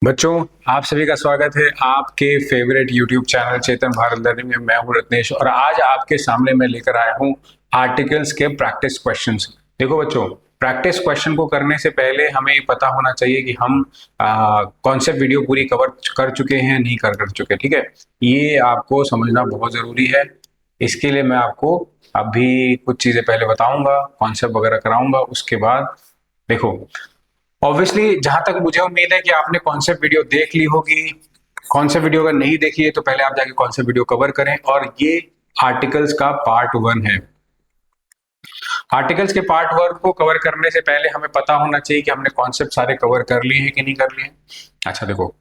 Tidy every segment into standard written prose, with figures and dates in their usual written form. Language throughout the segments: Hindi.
बच्चों, आप सभी का स्वागत है आपके फेवरेट यूट्यूब चैनल चेतन भारत लर्निंग में। मैं हूं रत्नेश और आज आपके सामने मैं लेकर आया हूं आर्टिकल्स के प्रैक्टिस क्वेश्चंस। देखो बच्चों, प्रैक्टिस क्वेश्चन को करने से पहले हमें ये पता होना चाहिए कि हम कॉन्सेप्ट वीडियो पूरी कवर कर चुके हैं नहीं कर चुके। ठीक है, ये आपको समझना बहुत जरूरी है। इसके लिए मैं आपको अभी कुछ चीजें पहले बताऊंगा, कॉन्सेप्ट वगैरह कराऊंगा। उसके बाद देखो, ऑब्वियसली जहां तक मुझे उम्मीद है कि आपने कॉन्सेप्ट वीडियो देख ली होगी। कॉन्सेप्ट वीडियो अगर नहीं देखी है तो पहले आप जाके कॉन्सेप्ट वीडियो कवर करें। और ये आर्टिकल्स का पार्ट 1 है। आर्टिकल्स के पार्ट 1 को कवर करने से पहले हमें पता होना चाहिए कि हमने कॉन्सेप्ट सारे कवर कर लिए हैं कि नहीं कर लिए हैं। अच्छा देखो,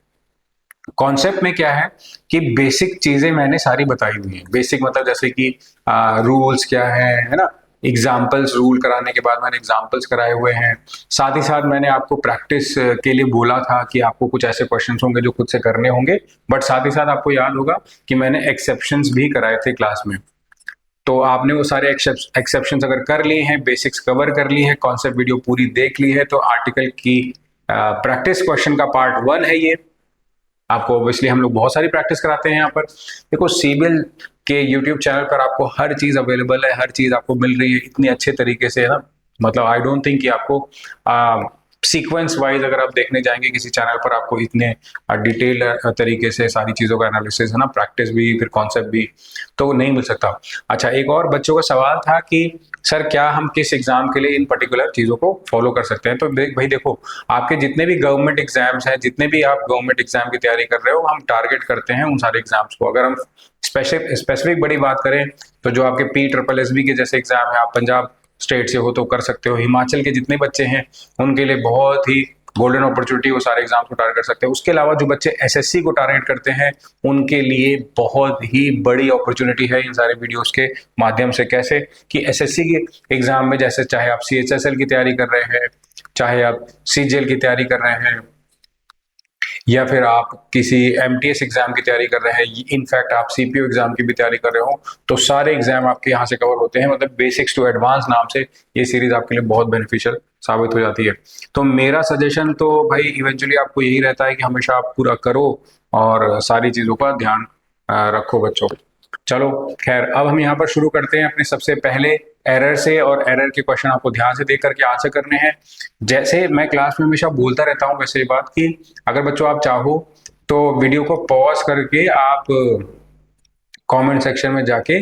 कॉन्सेप्ट में क्या है कि बेसिक चीजें मैंने सारी बताई हुई हैं। बेसिक मतलब जैसे कि रूल्स क्या है ना। एग्जाम्पल्स, रूल कराने के बाद मैंने एग्जाम्पल्स कराए हुए हैं। साथ ही साथ मैंने आपको प्रैक्टिस के लिए बोला था कि आपको कुछ ऐसे क्वेश्चंस होंगे जो खुद से करने होंगे। बट साथ ही साथ आपको याद होगा कि मैंने एक्सेप्शंस भी कराए थे क्लास में। तो आपने वो सारे एक्सेप्शंस अगर कर लिए हैं, बेसिक्स कवर कर ली है, कॉन्सेप्ट वीडियो पूरी देख ली है, तो आर्टिकल की प्रैक्टिस क्वेश्चन का पार्ट 1 है ये। आपको ऑब्वियसली हम लोग बहुत सारी प्रैक्टिस कराते हैं यहाँ पर। देखो, सीबिल के यूट्यूब चैनल पर आपको हर चीज अवेलेबल है, हर चीज आपको मिल रही है इतनी अच्छे तरीके से, है ना। मतलब आई डोंट थिंक कि आपको सीक्वेंस वाइज अगर आप देखने जाएंगे किसी चैनल पर, आपको इतने डिटेल तरीके से सारी चीजों का एनालिसिस, है ना, प्रैक्टिस भी फिर कॉन्सेप्ट भी, तो नहीं मिल सकता। अच्छा, एक और बच्चों का सवाल था कि सर क्या हम किस एग्जाम के लिए इन पर्टिकुलर चीजों को फॉलो कर सकते हैं। तो भाई देखो, आपके जितने भी गवर्नमेंट एग्जाम्स हैं, जितने भी आप गवर्नमेंट एग्जाम की तैयारी कर रहे हो, हम टारगेट करते हैं उन सारे एग्जाम्स को। अगर हम स्पेसिफिक बड़ी बात करें तो जो आपके PSSB के जैसे एग्जाम है, आप पंजाब स्टेट से हो तो कर सकते हो। हिमाचल के जितने बच्चे हैं उनके लिए बहुत ही गोल्डन अपॉर्चुनिटी, वो सारे एग्जाम्स को टारगेट कर सकते हैं। उसके अलावा जो बच्चे SSC को टारगेट करते हैं उनके लिए बहुत ही बड़ी अपॉर्चुनिटी है इन सारे वीडियोस के माध्यम से। कैसे कि SSC के एग्जाम में, जैसे चाहे आप CHSL की तैयारी कर रहे हैं, चाहे आप CGL की तैयारी कर रहे हैं, या फिर आप किसी MTS एग्जाम की तैयारी कर रहे हैं, इनफैक्ट आप CPO एग्जाम की भी तैयारी कर रहे हो, तो सारे एग्जाम आपके यहाँ से कवर होते हैं। मतलब बेसिक्स टू एडवांस नाम से ये सीरीज आपके लिए बहुत बेनिफिशियल साबित हो जाती है। तो मेरा सजेशन तो भाई इवेंचुअली आपको यही रहता है कि हमेशा आप पूरा करो और सारी चीजों का ध्यान रखो बच्चों। चलो खैर, अब हम यहाँ पर शुरू करते हैं अपने सबसे पहले एरर से। और एरर के क्वेश्चन आपको ध्यान से देख करके आंसर करने हैं। जैसे मैं क्लास में हमेशा बोलता रहता हूँ, वैसे ये बात कि अगर बच्चों आप चाहो तो वीडियो को पॉज करके आप कमेंट सेक्शन में जाके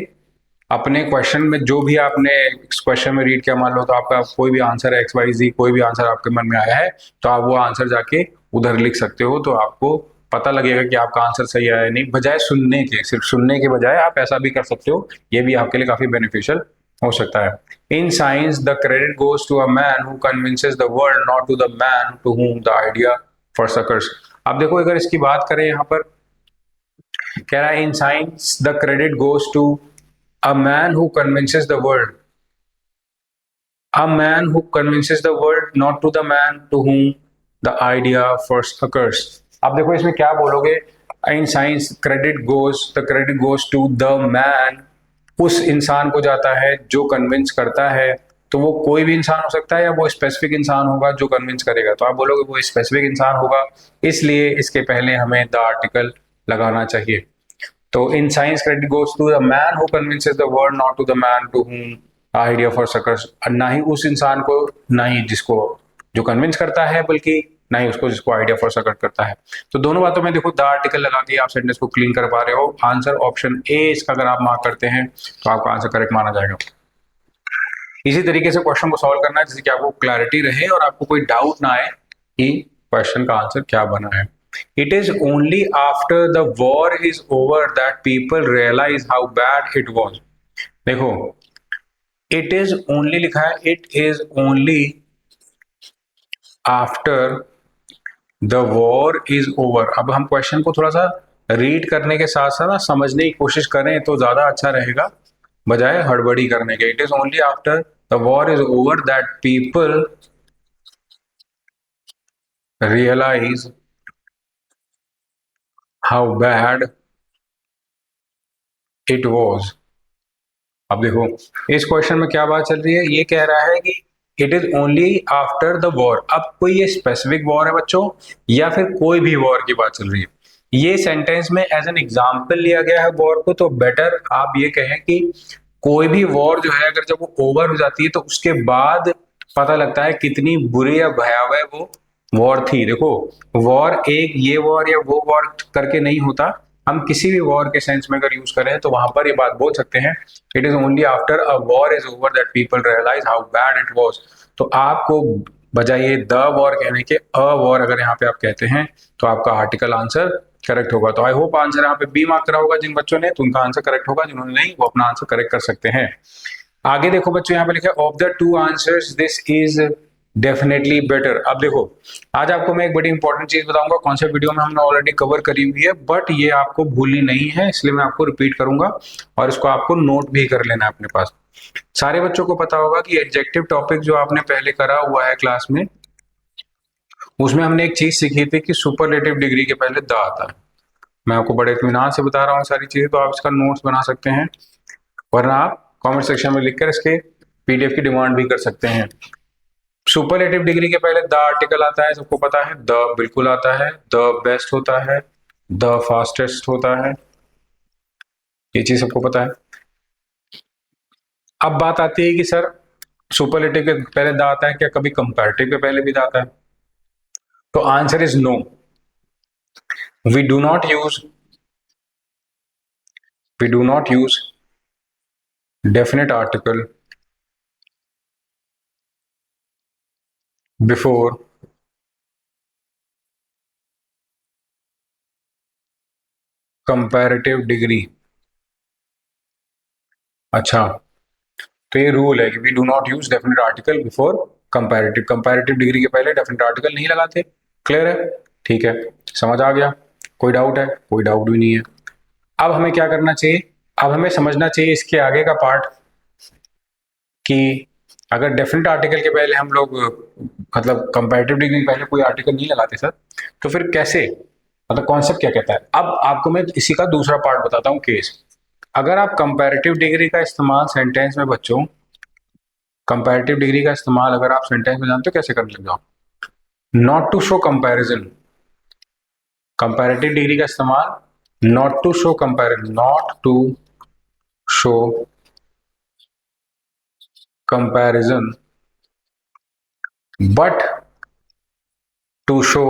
अपने क्वेश्चन में जो भी आपने क्वेश्चन में रीड किया, मान लो तो आपका कोई भी आंसर है XYZ, कोई भी आंसर आपके मन में आया है, तो आप वो आंसर जाके उधर लिख सकते हो। तो आपको पता लगेगा कि आपका आंसर सही आया है नहीं। बजाय सुनने के, सिर्फ सुनने के बजाय आप ऐसा भी कर सकते हो, ये भी आपके लिए काफी बेनिफिशियल हो सकता है। In science the credit goes to a man who convinces the world, not to the man to whom the idea first occurs. अब देखो, अगर इसकी बात करें यहाँ पर, कह रहा है in science the credit goes to a man who convinces the world, a man who convinces the world, not to the man to whom the idea first occurs। अब देखो इसमें क्या बोलोगे, in science the credit goes to the man, उस इंसान को जाता है जो कन्विंस करता है। तो वो कोई भी इंसान हो सकता है या वो स्पेसिफिक इंसान होगा जो कन्विंस करेगा, तो आप बोलोगे वो स्पेसिफिक इंसान होगा, इसलिए इसके पहले हमें द आर्टिकल लगाना चाहिए। तो in science credit goes to the man who convinces the world, not to the man to whom idea first occurs. ना ही उस इंसान को, ना ही जिसको जो कन्विंस करता है, बल्कि ना ही उसको जिसको आइडिया फॉर सकर्स करता है। तो दोनों बातों में देखो, द आर्टिकल लगा के आप सेंटेंस को क्लीन कर पा रहे हो। आंसर ऑप्शन ए इसका अगर आप मार्क करते हैं तो आपका आंसर करेक्ट माना जाएगा। इसी तरीके से क्वेश्चन को सॉल्व करना है जिससे कि आपको क्लैरिटी रहे और आपको कोई डाउट ना आए कि क्वेश्चन का आंसर क्या बना है। It is only after the war is over that people realize how bad it was। देखो, it is only लिखा है, it is only after the war is over। अब हम क्वेश्चन को थोड़ा सा रीड करने के साथ साथ ना समझने की कोशिश करें तो ज्यादा अच्छा रहेगा, बजाय हड़बड़ी करने के। It is only after the war is over that people realise how bad it was. अब देखो, इस क्वेश्चन में क्या बात चल रही है, ये कह रहा है कि it is only after the war. अब कोई ये स्पेसिफिक वॉर है बच्चों या फिर कोई भी वॉर की बात चल रही है? ये सेंटेंस में एज एन एग्जाम्पल लिया गया है वॉर को, तो बेटर आप ये कहें कि कोई भी वॉर जो है अगर जब वो ओवर हो जाती है तो उसके बाद पता लगता है कितनी बुरी या भयावह वो वॉर थी। देखो, वॉर एक ये वॉर या वो वॉर करके नहीं होता। हम किसी भी वॉर के सेंस में अगर यूज करें तो वहां पर ये बात बोल सकते हैं, it is only after a war is over that people realise how bad it was. तो आपको बजाय द वॉर कहने के अ वॉर अगर यहाँ पे आप कहते हैं तो आपका आर्टिकल आंसर करेक्ट होगा। तो आई होप आंसर यहाँ पे बी मार्क करा होगा जिन बच्चों ने, तो उनका आंसर करेक्ट होगा। जिन्होंने नहीं वो अपना आंसर करेक्ट कर सकते हैं। आगे देखो बच्चों, यहाँ पे लिखा है of the two answers this is definitely better. अब देखो, आज आपको मैं एक बड़ी इंपॉर्टेंट चीज बताऊंगा, कॉन्सेप्ट वीडियो में हमने ऑलरेडी कवर करी हुई है, बट ये आपको भूलनी नहीं है, इसलिए मैं आपको रिपीट करूंगा और इसको आपको नोट भी कर लेना है अपने पास। सारे बच्चों को पता होगा कि एडजेक्टिव टॉपिक जो आपने पहले करा हुआ है क्लास में, उसमें हमने एक चीज सीखी थी कि सुपरलेटिव डिग्री के पहले द आता है। मैं आपको बड़े इत्मीनान से बता रहा हूँ सारी चीजें, तो आप इसका नोट्स बना सकते हैं, वरना आप कमेंट सेक्शन में लिखकर इसके पीडीएफ की डिमांड भी कर सकते हैं। सुपरलेटिव डिग्री के पहले द आर्टिकल आता है, सबको पता है, द बिल्कुल आता है, द बेस्ट होता है, द फास्टेस्ट होता है, ये चीज सबको पता है। अब बात आती है कि सर सुपरलेटिव के पहले द आता है क्या, कभी कंपैरेटिव के पहले भी द आता है? तो answer is no. We do not use we do not use definite article before comparative degree। अच्छा, तो ये रूल है कि we do not use definite article before comparative. Comparative degree के पहले डेफिनेट आर्टिकल नहीं लगाते। क्लियर है? ठीक है, समझ आ गया? कोई डाउट है? कोई डाउट भी नहीं है। अब हमें क्या करना चाहिए? अब हमें समझना चाहिए इसके आगे का पार्ट कि अगर डेफिनेट आर्टिकल के पहले हम लोग मतलब कंपैरेटिव डिग्री के पहले कोई आर्टिकल नहीं लगाते सर, तो फिर कैसे, मतलब कॉन्सेप्ट क्या कहता है? अब आपको मैं इसी का दूसरा पार्ट बताता हूँ, केस। अगर आप कंपैरेटिव डिग्री का इस्तेमाल सेंटेंस में बच्चों, कंपैरेटिव डिग्री का इस्तेमाल अगर आप सेंटेंस में जानते हो कैसे करने लग जाओ, not to show comparison. Comparative degree का इस्तेमाल not to show comparison, not to show comparison but to show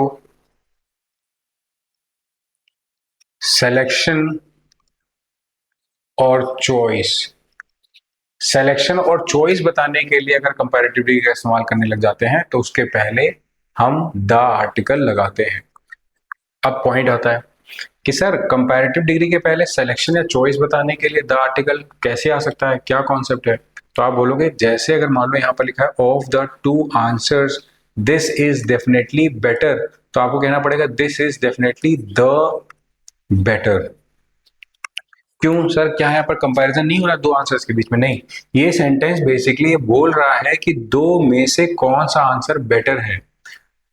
selection और चॉइस। सिलेक्शन और चॉइस बताने के लिए अगर कंपैरेटिव डिग्री का इस्तेमाल करने लग जाते हैं तो उसके पहले हम द आर्टिकल लगाते हैं। अब पॉइंट आता है कि सर कंपैरेटिव डिग्री के पहले सिलेक्शन या चॉइस बताने के लिए द आर्टिकल कैसे आ सकता है, क्या कॉन्सेप्ट है? तो आप बोलोगे, जैसे अगर मान लो यहाँ पर लिखा है of the two answers this is definitely better, तो आपको कहना पड़ेगा this is definitely the better. क्यों सर, क्या यहाँ पर कंपैरिजन नहीं हो रहा दो आंसर्स के बीच में? नहीं, ये सेंटेंस बेसिकली ये बोल रहा है कि दो में से कौन सा आंसर बेटर है।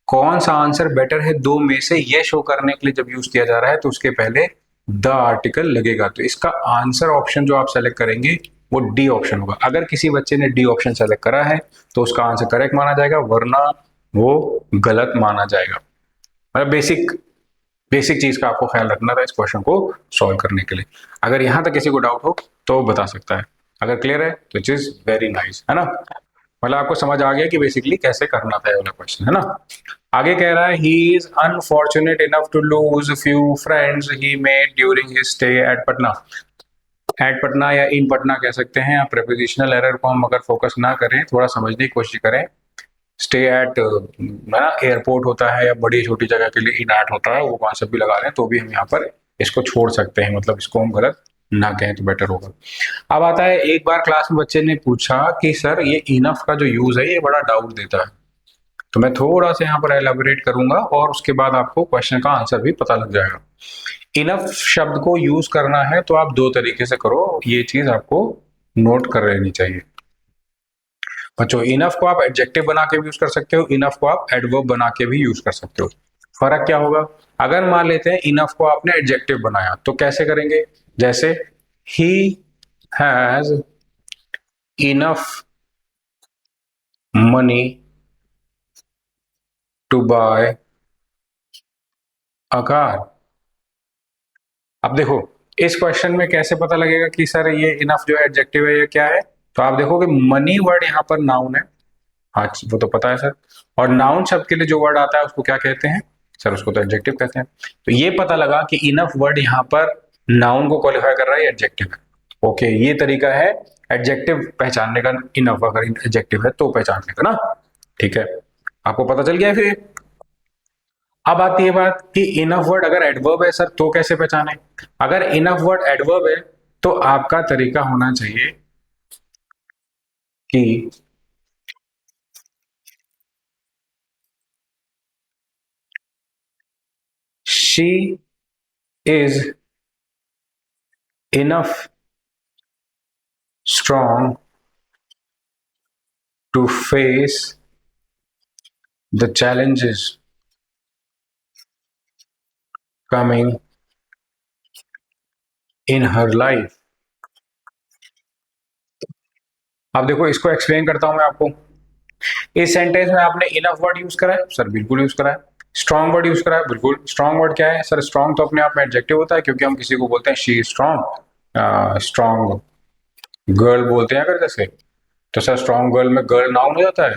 कौन सा आंसर बेटर है दो में से, ये शो करने के लिए जब यूज किया जा रहा है तो उसके पहले द आर्टिकल लगेगा। तो इसका आंसर ऑप्शन जो आप सेलेक्ट करेंगे वो डी ऑप्शन होगा। अगर किसी बच्चे ने डी ऑप्शन सेलेक्ट करा है तो उसका आंसर करेक्ट माना जाएगा, वरना वो गलत माना जाएगा। मतलब बेसिक बेसिक चीज का आपको ख्याल रखना था इस क्वेश्चन को सॉल्व करने के लिए। अगर यहां तक किसी को डाउट हो तो बता सकता है, अगर क्लियर है तो इट इज वेरी नाइस, है ना? मतलब आपको समझ आ गया कि बेसिकली कैसे करना था ये वाला क्वेश्चन, है ना? आगे कह रहा है he is unfortunate enough to lose few friends he made during his stay at Patna. At Patna या इन पटना कह सकते हैं। आप प्रेपोजिशनल एरर को हम अगर फोकस ना करें, थोड़ा समझने की कोशिश करें, स्टे एट ना एयरपोर्ट होता है या बड़ी छोटी जगह के लिए इन एट होता है, वो कॉन्सेप्ट भी लगा रहे हैं तो भी हम यहाँ पर इसको छोड़ सकते हैं, मतलब इसको हम गलत ना कहें तो बेटर होगा। अब आता है, एक बार क्लास में बच्चे ने पूछा कि सर ये इनफ का जो यूज है ये बड़ा डाउट देता है, तो मैं थोड़ा सा यहाँ पर एलाबोरेट करूंगा और उसके बाद आपको क्वेश्चन का आंसर भी पता लग जाएगा। इनफ शब्द को यूज करना है तो आप दो तरीके से करो, ये चीज आपको नोट कर लेनी चाहिए बच्चों। इनफ को आप एडजेक्टिव बना के भी यूज कर सकते हो, इनफ को आप एडवर्ब बना के भी यूज कर सकते हो। फर्क क्या होगा? अगर मान लेते हैं इनफ को आपने एडजेक्टिव बनाया तो कैसे करेंगे? जैसे he has enough money to buy a car। अब देखो इस क्वेश्चन में कैसे पता लगेगा कि सर ये इनफ जो है एडजेक्टिव है या क्या है। तो आप देखोगे मनी वर्ड यहाँ पर नाउन है। हाँ वो तो पता है सर। और नाउन शब्द के लिए जो वर्ड आता है उसको क्या कहते हैं सर? उसको तो एडजेक्टिव कहते हैं। तो ये पता लगा कि इनफ वर्ड यहाँ पर नाउन को क्वालिफाई कर रहा है, एडजेक्टिव है। ओके, ये तरीका है एडजेक्टिव पहचानने का। इनफ अगर एडजेक्टिव है तो पहचानने का ना। ठीक है, आपको पता चल गया फिर। अब आती है बात कि इनफ वर्ड अगर एडवर्ब है सर तो कैसे पहचाने। अगर इनफ वर्ड एडवर्ब है तो आपका तरीका होना चाहिए कि she is enough strong to face the challenges coming in her life। अब देखो इसको एक्सप्लेन करता हूं मैं आपको। इस सेंटेंस में आपने इनफ वर्ड यूज करा है सर, बिल्कुल यूज करा है। स्ट्रॉन्ग वर्ड यूज करा है, बिल्कुल। स्ट्रॉन्ग वर्ड क्या है सर? स्ट्रॉन्ग तो अपने आप में एडजेक्टिव होता है, क्योंकि हम किसी को बोलते हैं she is strong. Strong girl बोलते हैं अगर जैसे, तो सर स्ट्रॉन्ग गर्ल में गर्ल नाउन हो जाता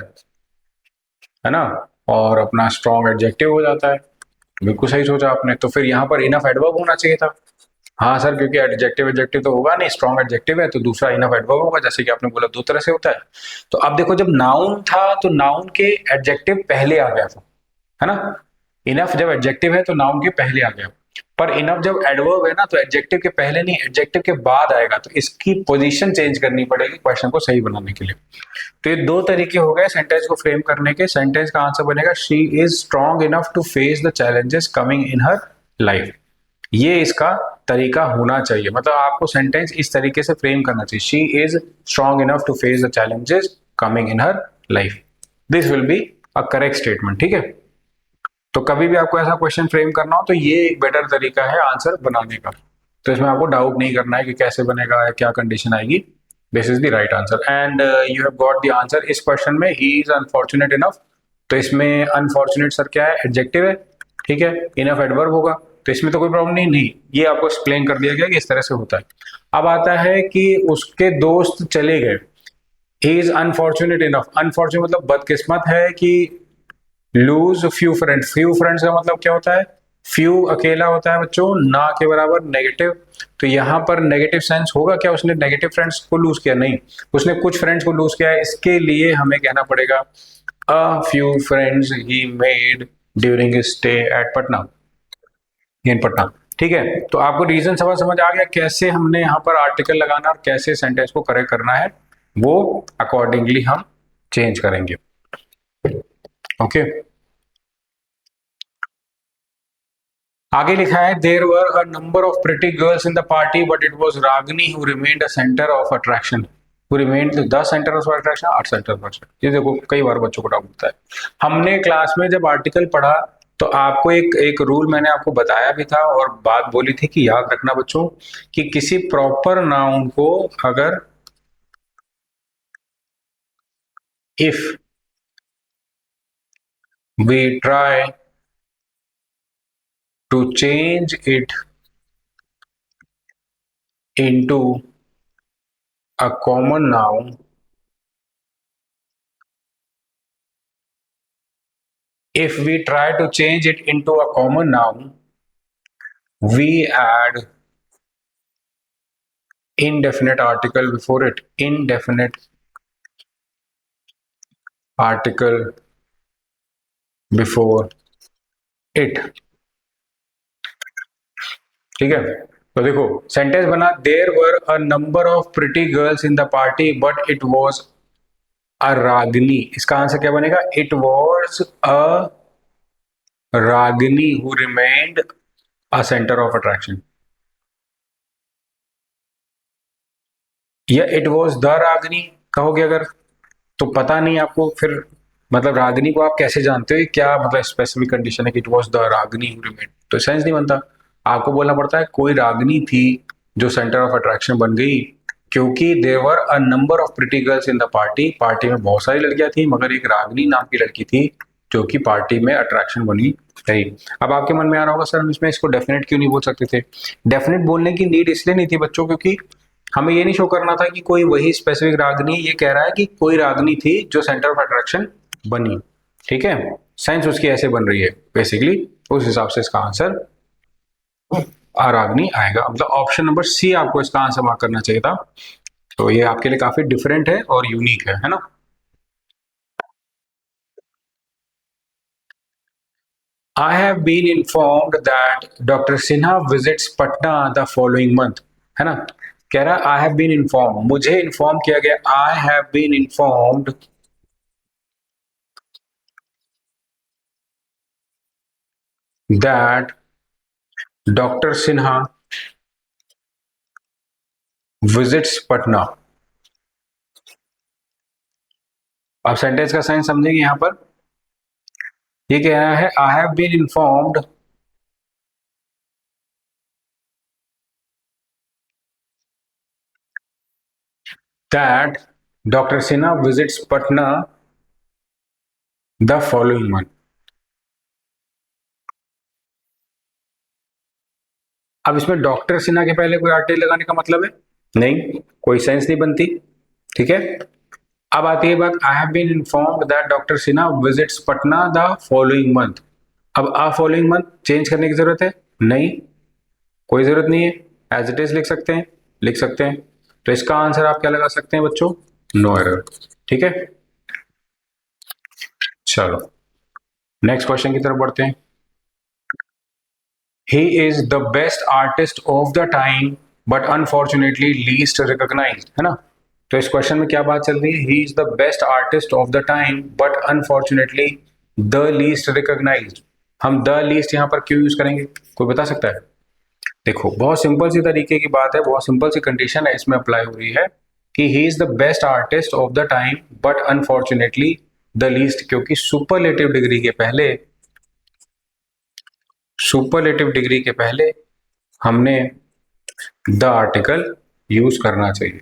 है ना, और अपना स्ट्रॉन्ग एडजेक्टिव हो जाता है। बिल्कुल सही सोचा आपने। तो फिर यहाँ पर इनफ एडवर्ब होना चाहिए था। हाँ सर, क्योंकि एडजेक्टिव एडजेक्टिव तो होगा नहीं, स्ट्रॉन्ग एडजेक्टिव है तो दूसरा इनफ एडवर्ब होगा, जैसे कि आपने बोला दो तरह से होता है। तो अब देखो जब नाउन था तो नाउन के एडजेक्टिव पहले आ गया था, है ना। इनफ जब एडजेक्टिव है तो नाउन के पहले आ गया, पर इनफ जब एडवर्ब है ना तो एडजेक्टिव के पहले नहीं, एडजेक्टिव के बाद आएगा। तो इसकी पोजीशन चेंज करनी पड़ेगी क्वेश्चन को सही बनाने के लिए। तो ये दो तरीके हो गए सेंटेंस को फ्रेम करने के। सेंटेंस का आंसर बनेगा she is strong enough to face the challenges coming in her life. ये इसका तरीका होना चाहिए, मतलब आपको सेंटेंस इस तरीके से फ्रेम करना चाहिए, she is strong enough to face the challenges coming in her life. This will be a correct statement. ठीक है, तो कभी भी आपको ऐसा क्वेश्चन फ्रेम करना हो तो ये एक बेटर तरीका है आंसर बनाने का। तो इसमें आपको डाउट नहीं करना है कि कैसे बनेगा या क्या कंडीशन आएगी। This is the right answer and you have got the answer. इस क्वेश्चन में ही इज अनफॉर्चुनेट इनफ, तो इसमें अनफॉर्चुनेट सर क्या है? एडजेक्टिव है। ठीक है, इनफ एडवर्ब होगा, तो इसमें तो कोई प्रॉब्लम नहीं, ये आपको एक्सप्लेन कर दिया गया कि इस तरह से होता है। अब आता है कि उसके दोस्त चले गए। He is unfortunate enough, unfortunate मतलब बदकिस्मत है कि lose few friends. Few friends का मतलब क्या होता है? फ्यू अकेला होता है बच्चों, ना के बराबर नेगेटिव। तो यहाँ पर नेगेटिव सेंस होगा क्या? उसने नेगेटिव फ्रेंड्स को लूज किया? नहीं, उसने कुछ फ्रेंड्स को लूज किया है। इसके लिए हमें कहना पड़ेगा a few friends he made during his stay at Patna, in Patna. ठीक है, तो आपको रीजन समझ आ गया कैसे हमने यहाँ पर आर्टिकल लगाना और कैसे सेंटेंस को करेक्ट करना है, वो अकॉर्डिंगली हम चेंज करेंगे। ओके, आगे लिखा है there were a number of pretty girls in the party but it was Ragini who remained a centre of attraction. Who remained the centre of attraction, or centre of attraction. ये देखो कई बार बच्चों को डाउट होता है। हमने क्लास में जब आर्टिकल पढ़ा तो आपको एक एक रूल मैंने आपको बताया भी था और बात बोली थी कि याद रखना बच्चों कि किसी प्रॉपर नाउन को अगर if we try to change it into a common noun, if we try to change it into a common noun, we add indefinite article before it, indefinite article before it। ठीक है, तो देखो सेंटेंस बना there were a number of pretty girls in the party but it was a Ragini. इसका आंसर क्या बनेगा? It was a Ragini who remained a centre of attraction, या इट वाज द रागनी कहोगे अगर, तो पता नहीं आपको फिर, मतलब रागनी को आप कैसे जानते हो? क्या मतलब स्पेसिफिक कंडीशन है कि it was the Ragini who remained, तो सेंस नहीं बनता। आपको बोलना पड़ता है कोई रागनी थी जो सेंटर ऑफ अट्रैक्शन बन गई, क्योंकि there were a number of pretty girls in the party, party में बहुत सारी लड़कियां थी मगर एक रागनी नाम की लड़की थी जो कि पार्टी में अट्रैक्शन बनी रही। अब आपके मन में आ रहा होगा सर हम इसमें इसको डेफिनेट क्यों नहीं बोल सकते थे? डेफिनेट बोलने की नीड इसलिए नहीं थी बच्चों क्योंकि हमें ये नहीं शो करना था कि कोई वही स्पेसिफिक रागनी, ये कह रहा है कि कोई रागनी थी जो सेंटर ऑफ अट्रैक्शन बनी। ठीक है, साइंस उसकी ऐसे बन रही है बेसिकली, उस हिसाब से इसका आंसर रागनी आएगा। मतलब ऑप्शन नंबर सी आपको इसका आंसर मार्क करना चाहिए था। तो ये आपके लिए काफी डिफरेंट है और यूनिक है ना? I have been informed that Dr. Sinha visits Patna the following month, है ना? कह रहा I have been informed, मुझे इन्फॉर्म किया गया, I have been informed that Dr. Sinha visits Patna। आप सेंटेंस का साइन समझेंगे यहां पर। ये कह रहा है I have been informed that Dr. Sinha visits Patna the following month। अब इसमें डॉक्टर सिन्हा के पहले कोई आर्टिकल लगाने का मतलब है नहीं, कोई सेंस नहीं बनती। ठीक है, अब आती है बात I have been informed that doctor Sinha visits Patna the following month. अब आ फॉलोइंग मंथ चेंज करने की जरूरत है नहीं, कोई जरूरत नहीं है, एज इट इज लिख सकते हैं, लिख सकते हैं। तो इसका आंसर आप क्या लगा सकते हैं बच्चों? No error. ठीक है, चलो नेक्स्ट क्वेश्चन की तरफ बढ़ते हैं। He is the best artist of the time but unfortunately least recognised, है ना? तो इस क्वेश्चन में क्या बात चल रही है? He is the best artist of the time but unfortunately the least recognised. हम द लीस्ट यहां पर क्यों यूज करेंगे, कोई बता सकता है? देखो बहुत सिंपल सी तरीके की बात है, बहुत सिंपल सी कंडीशन है इसमें अप्लाई हो रही है कि ही is the best artist of the time but unfortunately the least, क्योंकि सुपरलेटिव डिग्री के पहले, सुपरलेटिव डिग्री के पहले हमने द आर्टिकल यूज करना चाहिए।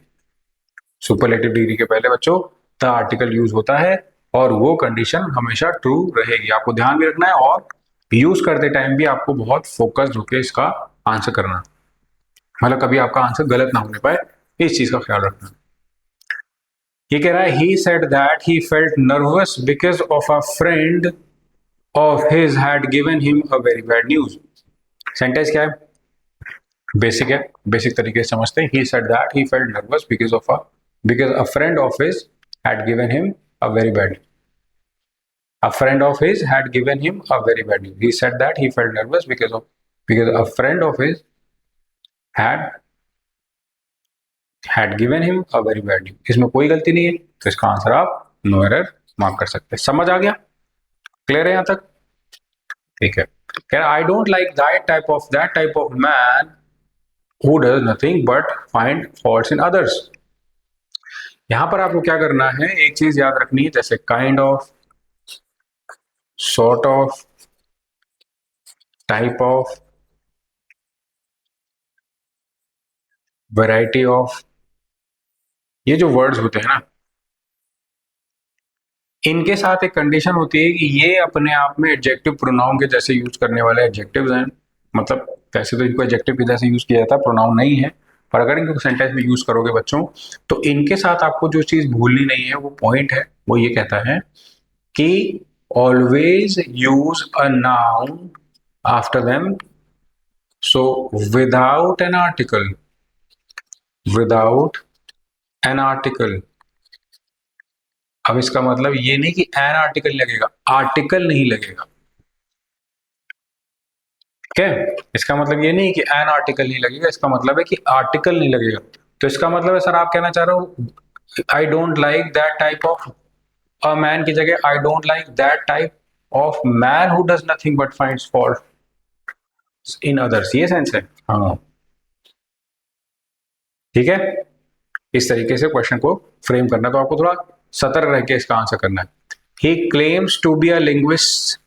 सुपरलेटिव डिग्री के पहले बच्चों द आर्टिकल यूज होता है और वो कंडीशन हमेशा ट्रू रहेगी, आपको ध्यान भी रखना है और यूज करते टाइम भी आपको बहुत फोकस्ड होकर इसका आंसर करना, मतलब कभी आपका आंसर गलत ना होने पाए, इस चीज का ख्याल रखना। ये कह रहा है he said that he felt nervous because of a friend of his had given him a very bad news. Sentence क्या है? बेसिक है, बेसिक तरीके से समझते हैं। He said that he felt nervous because a friend of his had given him a very bad, a friend of his had given him a very bad news. He said that he felt nervous because a friend of his had given him a very bad news। इसमें कोई गलती नहीं है, तो इसका आंसर आप नो एरर मार्क कर सकते हैं। समझ आ गया? क्लियर है यहां तक? ठीक है। I don't like that type of man who does nothing but find faults in others। यहां पर आपको क्या करना है, एक चीज याद रखनी है, जैसे kind of, sort of, type of, variety of, ये जो वर्ड्स होते हैं ना, इनके साथ एक कंडीशन होती है कि ये अपने आप में एडजेक्टिव प्रोनाउन के जैसे यूज करने वाले एडजेक्टिव्स हैं। मतलब वैसे तो इनको एडजेक्टिव के जैसे यूज किया जाता है, प्रोनाउन नहीं है, पर अगर इनको सेंटेंस में यूज करोगे बच्चों तो इनके साथ आपको जो चीज भूलनी नहीं है वो पॉइंट है, वो ये कहता है कि always use a noun after them, so without an article, without an article. अब इसका मतलब ये नहीं कि एन आर्टिकल लगेगा, आर्टिकल नहीं लगेगा। ठीक है, इसका मतलब ये नहीं कि एन आर्टिकल नहीं लगेगा, इसका मतलब है कि आर्टिकल नहीं लगेगा। तो इसका मतलब है सर आप कहना चाह रहे हो I don't like that type of a man की जगह I don't like that type of man who does nothing but finds fault in others, ये सेंस है। हाँ ठीक है, इस तरीके से क्वेश्चन को फ्रेम करना, तो आपको थोड़ा सतर्क रह के इसका आंसर करना है। He claims to be a linguist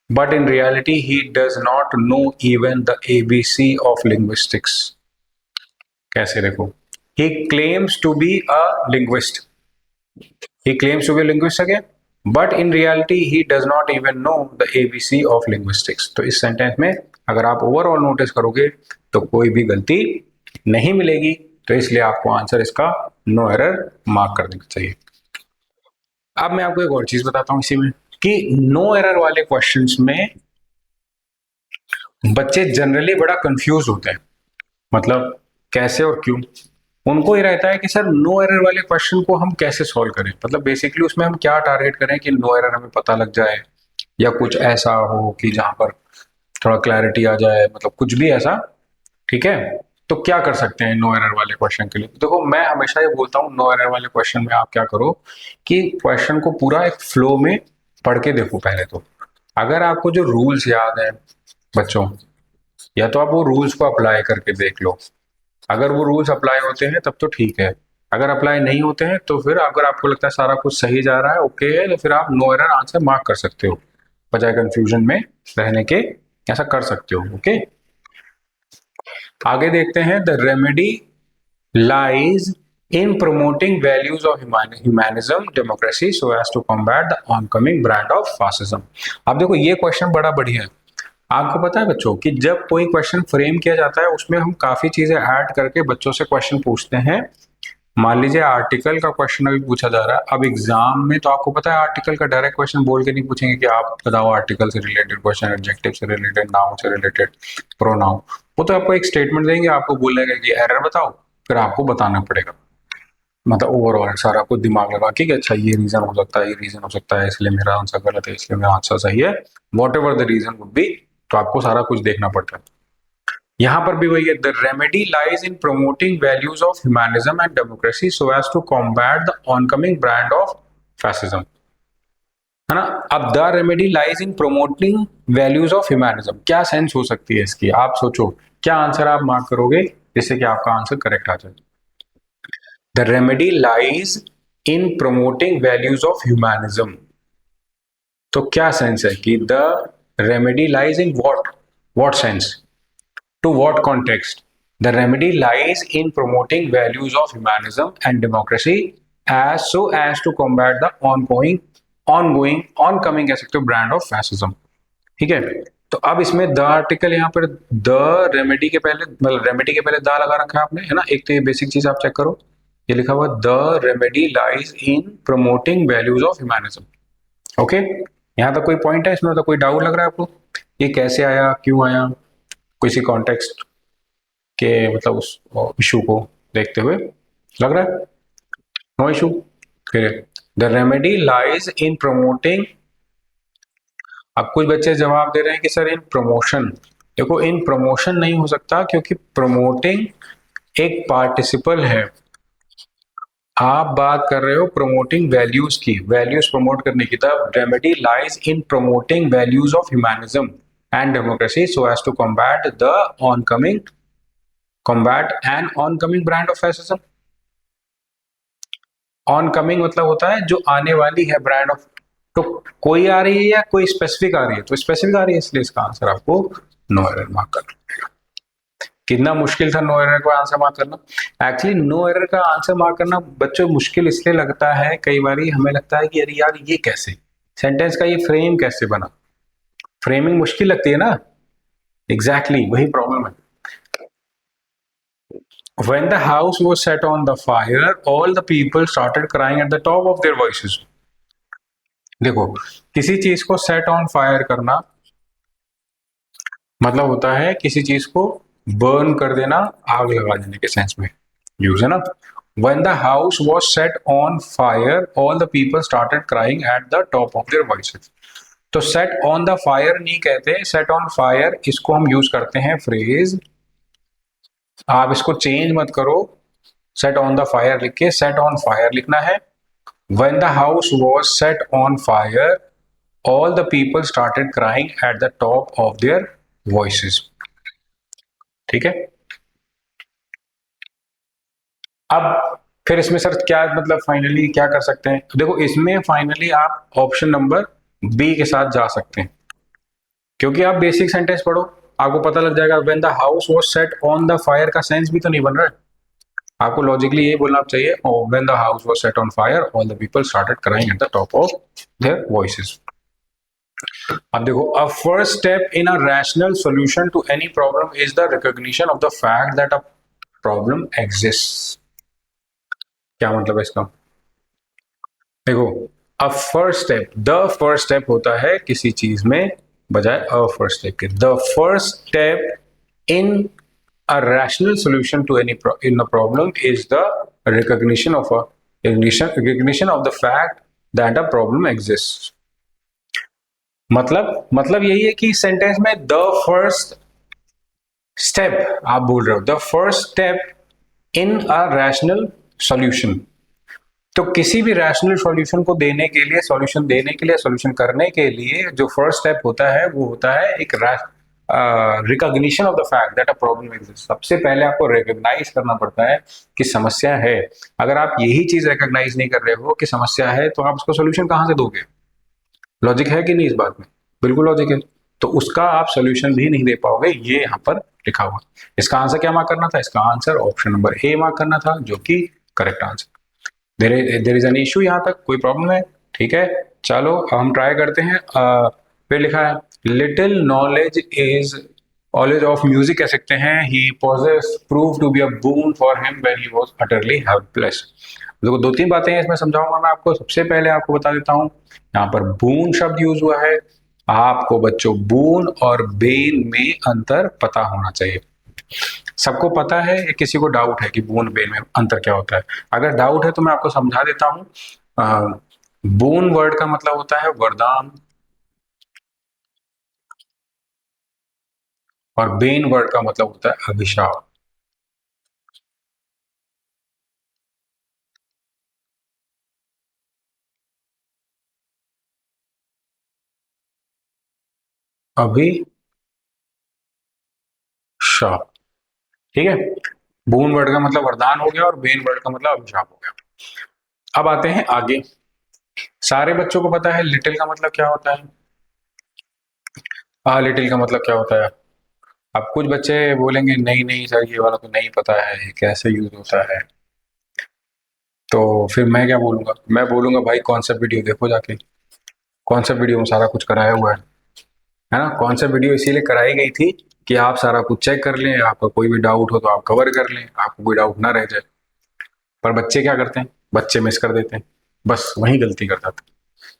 but in reality he does not know even the ABC of linguistics। कैसे देखो, he claims to be a linguist. He claims to be a linguist again, but in reality he does not even know the ABC of linguistics. तो इस सेंटेंस में अगर आप ओवरऑल नोटिस करोगे तो कोई भी गलती नहीं मिलेगी, तो इसलिए आपको आंसर इसका नो एरर मार्क कर देना चाहिए। अब मैं आपको एक और चीज बताता हूं इसी में कि नो एरर वाले क्वेश्चंस में बच्चे जनरली बड़ा कंफ्यूज होते हैं, मतलब कैसे और क्यों। उनको ये रहता है कि सर नो एरर वाले क्वेश्चन को हम कैसे सॉल्व करें, मतलब बेसिकली उसमें हम क्या टारगेट करें कि नो एरर हमें पता लग जाए, या कुछ ऐसा हो कि जहां पर थोड़ा क्लैरिटी आ जाए, मतलब कुछ भी ऐसा। ठीक है, तो क्या कर सकते हैं नो एरर वाले क्वेश्चन के लिए? देखो मैं हमेशा ये बोलता हूँ नो एरर वाले क्वेश्चन में आप क्या करो कि क्वेश्चन को पूरा एक फ्लो में पढ़ के देखो पहले तो। अगर आपको जो रूल्स याद है बच्चों, या तो आप वो रूल्स को अप्लाई करके देख लो। अगर वो रूल्स अप्लाई होते हैं तब तो ठीक है, अगर अप्लाई नहीं होते हैं तो फिर अगर आपको लगता है सारा कुछ सही जा रहा है, ओके है, तो फिर आप नो एरर आंसर मार्क कर सकते हो, बजाय कंफ्यूजन में रहने के ऐसा कर सकते हो। ओके, आगे देखते हैं। The remedy lies in promoting values of humanism democracy so as to combat the oncoming brand of fascism. अब देखो ये क्वेश्चन बड़ा बढ़िया है। आपको पता है बच्चों कि जब कोई क्वेश्चन फ्रेम किया जाता है उसमें हम काफी चीजें ऐड करके बच्चों से क्वेश्चन पूछते हैं। मान लीजिए आर्टिकल का क्वेश्चन अभी पूछा जा रहा है, अब एग्जाम में तो आपको पता है आर्टिकल का डायरेक्ट क्वेश्चन बोल के नहीं पूछेंगे कि आप बताओ आर्टिकल से रिलेटेड क्वेश्चन, एडजेक्टिव से रिलेटेड, नाउन से रिलेटेड, प्रोनाउन। वो तो आपको एक स्टेटमेंट देंगे, आपको बोलेगा कि एरर बताओ, फिर आपको बताना पड़ेगा, मतलब ओवरऑल सारा कुछ दिमाग लगा के कि अच्छा ये रीजन हो सकता है, ये रीजन हो सकता है, इसलिए मेरा आंसर गलत है, इसलिए मेरा आंसर सही है, whatever the reason would be. तो आपको सारा कुछ देखना पड़ता है। यहां पर भी वही है, the remedy lies in promoting values of humanism and democracy so as to combat the oncoming brand of fascism, है ना। अब the remedy lies in promoting values of humanism, क्या सेंस हो सकती है इसकी? आप सोचो क्या आंसर आप मार्क करोगे जिससे कि आपका आंसर करेक्ट आ जाए। The remedy lies in promoting values of humanism, तो क्या सेंस है कि the remedy lies in what sense, to what context? The remedy lies in promoting values of humanism and democracy as to combat the oncoming कह सकते हो brand of fascism। ठीक है, तो अब इसमें द आर्टिकल यहाँ पर द रेमेडी के पहले, मतलब रेमेडी के पहले द लगा रखा है आपने, है ना। एक तो ये बेसिक चीज आप चेक करो, ये लिखा हुआ the remedy lies in promoting values of humanism. Okay, यहाँ तक कोई पॉइंट है इसमें? तो कोई डाउट लग रहा है आपको ये कैसे आया, क्यों आया, किसी कॉन्टेक्स्ट के मतलब उस इशू को देखते हुए लग रहा है? No issue. फिर the remedy lies in promoting, अब कुछ बच्चे जवाब दे रहे हैं कि सर इन प्रमोशन, देखो इन प्रमोशन नहीं हो सकता क्योंकि प्रमोटिंग एक पार्टिसिपल है। आप बात कर रहे हो प्रमोटिंग वैल्यूज की, वैल्यूज प्रमोट करने की। The remedy lies in promoting values of humanism and democracy so as to combat an oncoming brand of fascism। oncoming मतलब होता है जो आने वाली है, ब्रांड ऑफ, तो कोई आ रही है या कोई स्पेसिफिक आ रही है? तो स्पेसिफिक आ रही है, इसलिए इसका आंसर आपको नो एरर मार्क करना। कितना मुश्किल था नो एरर का आंसर मार्क करना। एक्चुअली नो एरर का आंसर मार्क करना बच्चों मुश्किल इसलिए लगता है, कई बार हमें लगता है कि अरे यार ये कैसे, सेंटेंस का ये फ्रेम कैसे बना, फ्रेमिंग मुश्किल लगती है ना। एग्जैक्टली वही प्रॉब्लम है। When the house was set on the fire, all the people started crying at the top of their voices। देखो किसी चीज को सेट ऑन फायर करना मतलब होता है किसी चीज को बर्न कर देना, आग लगा देने के सेंस में यूज है ना। When the house was set on fire, all the people started crying at the top of their voices। तो सेट ऑन द फायर नहीं कहते, सेट ऑन फायर इसको हम यूज करते हैं फ्रेज, आप इसको चेंज मत करो, सेट ऑन द फायर लिख के सेट ऑन फायर लिखना है। When the house was set on fire, all the people started crying at the top of their voices। ठीक है, अब फिर इसमें सर क्या मतलब फाइनली क्या कर सकते हैं? देखो इसमें फाइनली आप ऑप्शन नंबर बी के साथ जा सकते हैं, क्योंकि आप बेसिक सेंटेंस पढ़ो, आपको पता लग जाएगा। When the house was set on the fire का सेंस भी तो नहीं बन रहा है। आपको लॉजिकली यही बोलना चाहिए, when the house was set on fire all the people started crying at the top of their voices. अब देखो, a first step in a rational solution to any problem is the recognition of the fact that a problem exists. क्या मतलब है इसका? देखो, a first step, the first step होता है किसी चीज में बजाय अ फर्स्ट स्टेप के। The first step in a rational solution to any in a problem is the recognition of a recognition of the fact that a problem exists। मतलब यही है कि सेंटेंस में द फर्स्ट स्टेप आप बोल रहे हो, the first step in a rational solution. तो किसी भी रैशनल सॉल्यूशन को देने के लिए, सॉल्यूशन देने के लिए, सॉल्यूशन करने के लिए जो फर्स्ट स्टेप होता है वो होता है एक recognition of the fact that a problem exist. सबसे पहले आपको रिकॉग्नाइज करना पड़ता है कि समस्या है। अगर आप यही चीज रिकॉग्नाइज नहीं कर रहे हो कि समस्या है, तो आप उसको सोल्यूशन कहां से दोगे? लॉजिक है कि नहीं इस बात में? बिल्कुल लॉजिक है। तो उसका आप सोल्यूशन भी नहीं दे पाओगे, ये यहाँ पर लिखा हुआ। इसका आंसर क्या मार्क करना था? इसका answer option number A mark करना था, जो कि correct answer. There is an issue, यहाँ तक कोई प्रॉब्लम है? ठीक है, चलो हम ट्राई करते हैं। फिर लिखा है little knowledge is knowledge of music, कह सकते हैं he possess prove to be a boon for him when he was utterly helpless. देखो, दो तीन बातें हैं इसमें, समझाऊंगा मैं आपको। सबसे पहले आपको बता देता हूँ, यहाँ पर बून शब्द यूज हुआ है। आपको बच्चों बून और बेन में अंतर पता होना चाहिए। सबको पता है या किसी को डाउट है कि बून बेन में अंतर क्या होता है? अगर डाउट है तो मैं आपको समझा देता हूँ। बून वर्ड का मतलब होता है वरदान, और बेन वर्ड का मतलब होता है अभिशाप। अभिशाप, ठीक है। बून वर्ड का मतलब वरदान हो गया और बेन वर्ड का मतलब अभिशाप हो गया। अब आते हैं आगे। सारे बच्चों को पता है लिटिल का मतलब क्या होता है? लिटिल का मतलब क्या होता है? अब कुछ बच्चे बोलेंगे नहीं नहीं सर, ये वाला तो नहीं पता है, ये कैसे यूज होता है। तो फिर मैं क्या बोलूंगा? मैं बोलूंगा भाई कॉन्सेप्ट वीडियो देखो जाके। कॉन्सेप्ट वीडियो में सारा कुछ कराया हुआ है ना। कॉन्सेप्ट वीडियो इसीलिए कराई गई थी कि आप सारा कुछ चेक कर लें, आपका कोई भी डाउट हो तो आप कवर कर लें, आपको कोई डाउट ना रह जाए। पर बच्चे क्या करते हैं? बच्चे मिस कर देते हैं, बस वही गलती कर जाते हैं।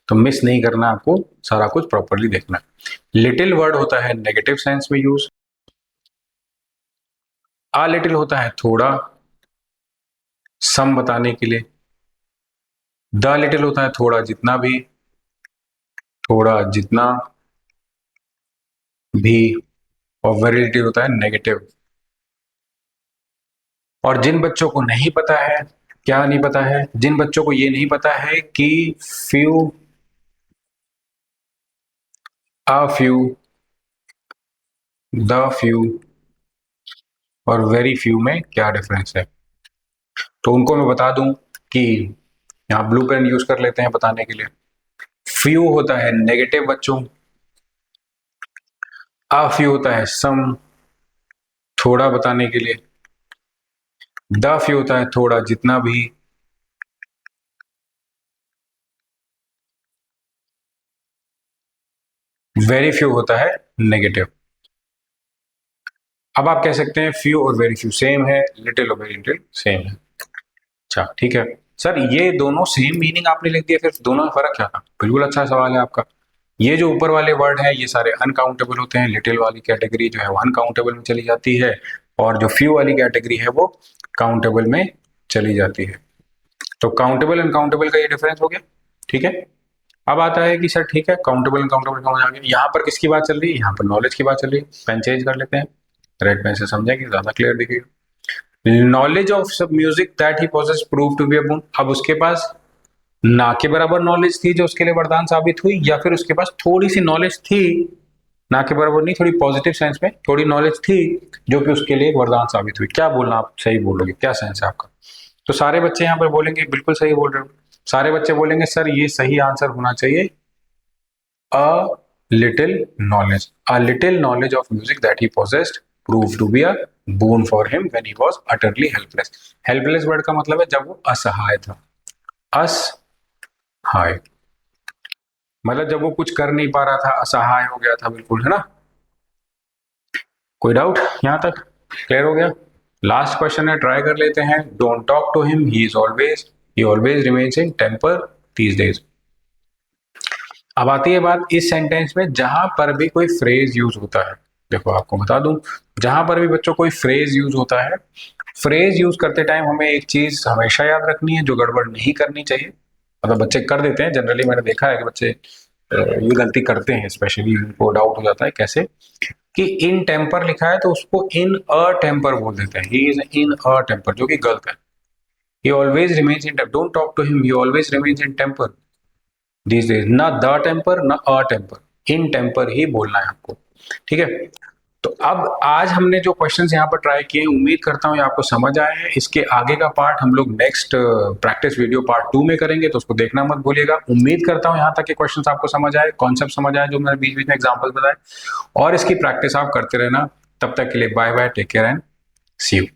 तो मिस नहीं करना, आपको सारा कुछ प्रॉपरली देखना है। लिटिल वर्ड होता है नेगेटिव सेंस में यूज। आ लिटिल होता है थोड़ा, सम बताने के लिए। द लिटिल होता है थोड़ा जितना भी, थोड़ा जितना भी। और वेरी लिटिल होता है नेगेटिव। और जिन बच्चों को नहीं पता है, क्या नहीं पता है? जिन बच्चों को ये नहीं पता है कि few, a few, the few और वेरी फ्यू में क्या डिफरेंस है, तो उनको मैं बता दूं कि यहाँ ब्लू पेन यूज कर लेते हैं बताने के लिए। फ्यू होता है नेगेटिव बच्चों, आ फ्यू होता है सम, थोड़ा बताने के लिए। द फ्यू होता है थोड़ा जितना भी। वेरी फ्यू होता है नेगेटिव। अब आप कह सकते हैं फ्यू और वेरी फ्यू सेम है, लिटिल और वेरी लिटिल सेम है। अच्छा ठीक है सर, ये दोनों सेम मीनिंग आपने लिख दिया, फिर दोनों में फर्क क्या था? बिल्कुल अच्छा सवाल है आपका। ये जो ऊपर वाले वर्ड है ये सारे अनकाउंटेबल होते हैं, लिटिल वाली कैटेगरी जो है वो अनकाउंटेबल में चली जाती है, और जो फ्यू वाली कैटेगरी है वो काउंटेबल में चली जाती है। तो काउंटेबल अनकाउंटेबल का ये डिफरेंस हो गया, ठीक है। अब आता है कि सर ठीक है, काउंटेबल अनकाउंटेबल समझ आ गया। यहाँ पर किसकी बात चल रही है? यहाँ पर नॉलेज की बात चल रही है। पेन चेंज कर लेते हैं, रेड पेन से समझेंगे ज्यादा क्लियर दिखेगा। नॉलेज ऑफ सब music that he possess prove to be a boon. अब उसके पास ना के बराबर नॉलेज थी जो उसके लिए वरदान साबित हुई, या फिर उसके पास थोड़ी सी नॉलेज थी, ना के बराबर नहीं, थोड़ी पॉजिटिव सेंस में थोड़ी नॉलेज थी जो कि उसके लिए एक वरदान साबित हुई। क्या बोलना आप सही बोलोगे? क्या सेंस है आपका? तो सारे बच्चे यहाँ पर बोलेंगे बिल्कुल सही बोल रहे हो। सारे बच्चे बोलेंगे सर ये सही आंसर होना चाहिए a little knowledge, a little knowledge of music that he possessed proved to be a boon for him when he was utterly helpless. Helpless word का मतलब है जब वो असहाय था. असहाय मतलब जब वो कुछ कर नहीं पा रहा था, असहाय हो गया था बिल्कुल, है ना. कोई डाउट यहां तक? क्लियर हो गया? लास्ट क्वेश्चन है, ट्राई कर लेते हैं. Don't talk to him, he always remains in temper these days. अब आती है बात इस सेंटेंस में जहां पर भी कोई फ्रेज यूज होता है. देखो आपको बता दूं, जहां पर भी बच्चों कोई फ्रेज यूज होता है, फ्रेज यूज करते टाइम हमें एक चीज हमेशा याद रखनी है जो गड़बड़ नहीं करनी चाहिए. मतलब बच्चे कर देते हैं, जनरली मैंने देखा है कि बच्चे ये गलती करते हैं, स्पेशली उनको डाउट हो जाता है कैसे, कि इन टेम्पर लिखा है तो उसको इन अ टेम्पर बोल देते हैं. He is in a temper, जो कि गलत है. He always remains in temper, don't talk to him, he always remains in temper these days. ना द टेम्पर ना अ टेम्पर, इन टेम्पर ही बोलना है आपको. ठीक है. तो अब आज हमने जो क्वेश्चंस यहाँ पर ट्राई किए, उम्मीद करता हूँ ये आपको समझ आए हैं. इसके आगे का पार्ट हम लोग नेक्स्ट प्रैक्टिस वीडियो पार्ट 2 में करेंगे, तो उसको देखना मत भूलिएगा. उम्मीद करता हूँ यहाँ तक के क्वेश्चंस आपको समझ आए, कॉन्सेप्ट समझ आए जो मैंने बीच बीच में एग्जाम्पल बताए, और इसकी प्रैक्टिस आप करते रहना. तब तक के लिए bye bye, take care and see you.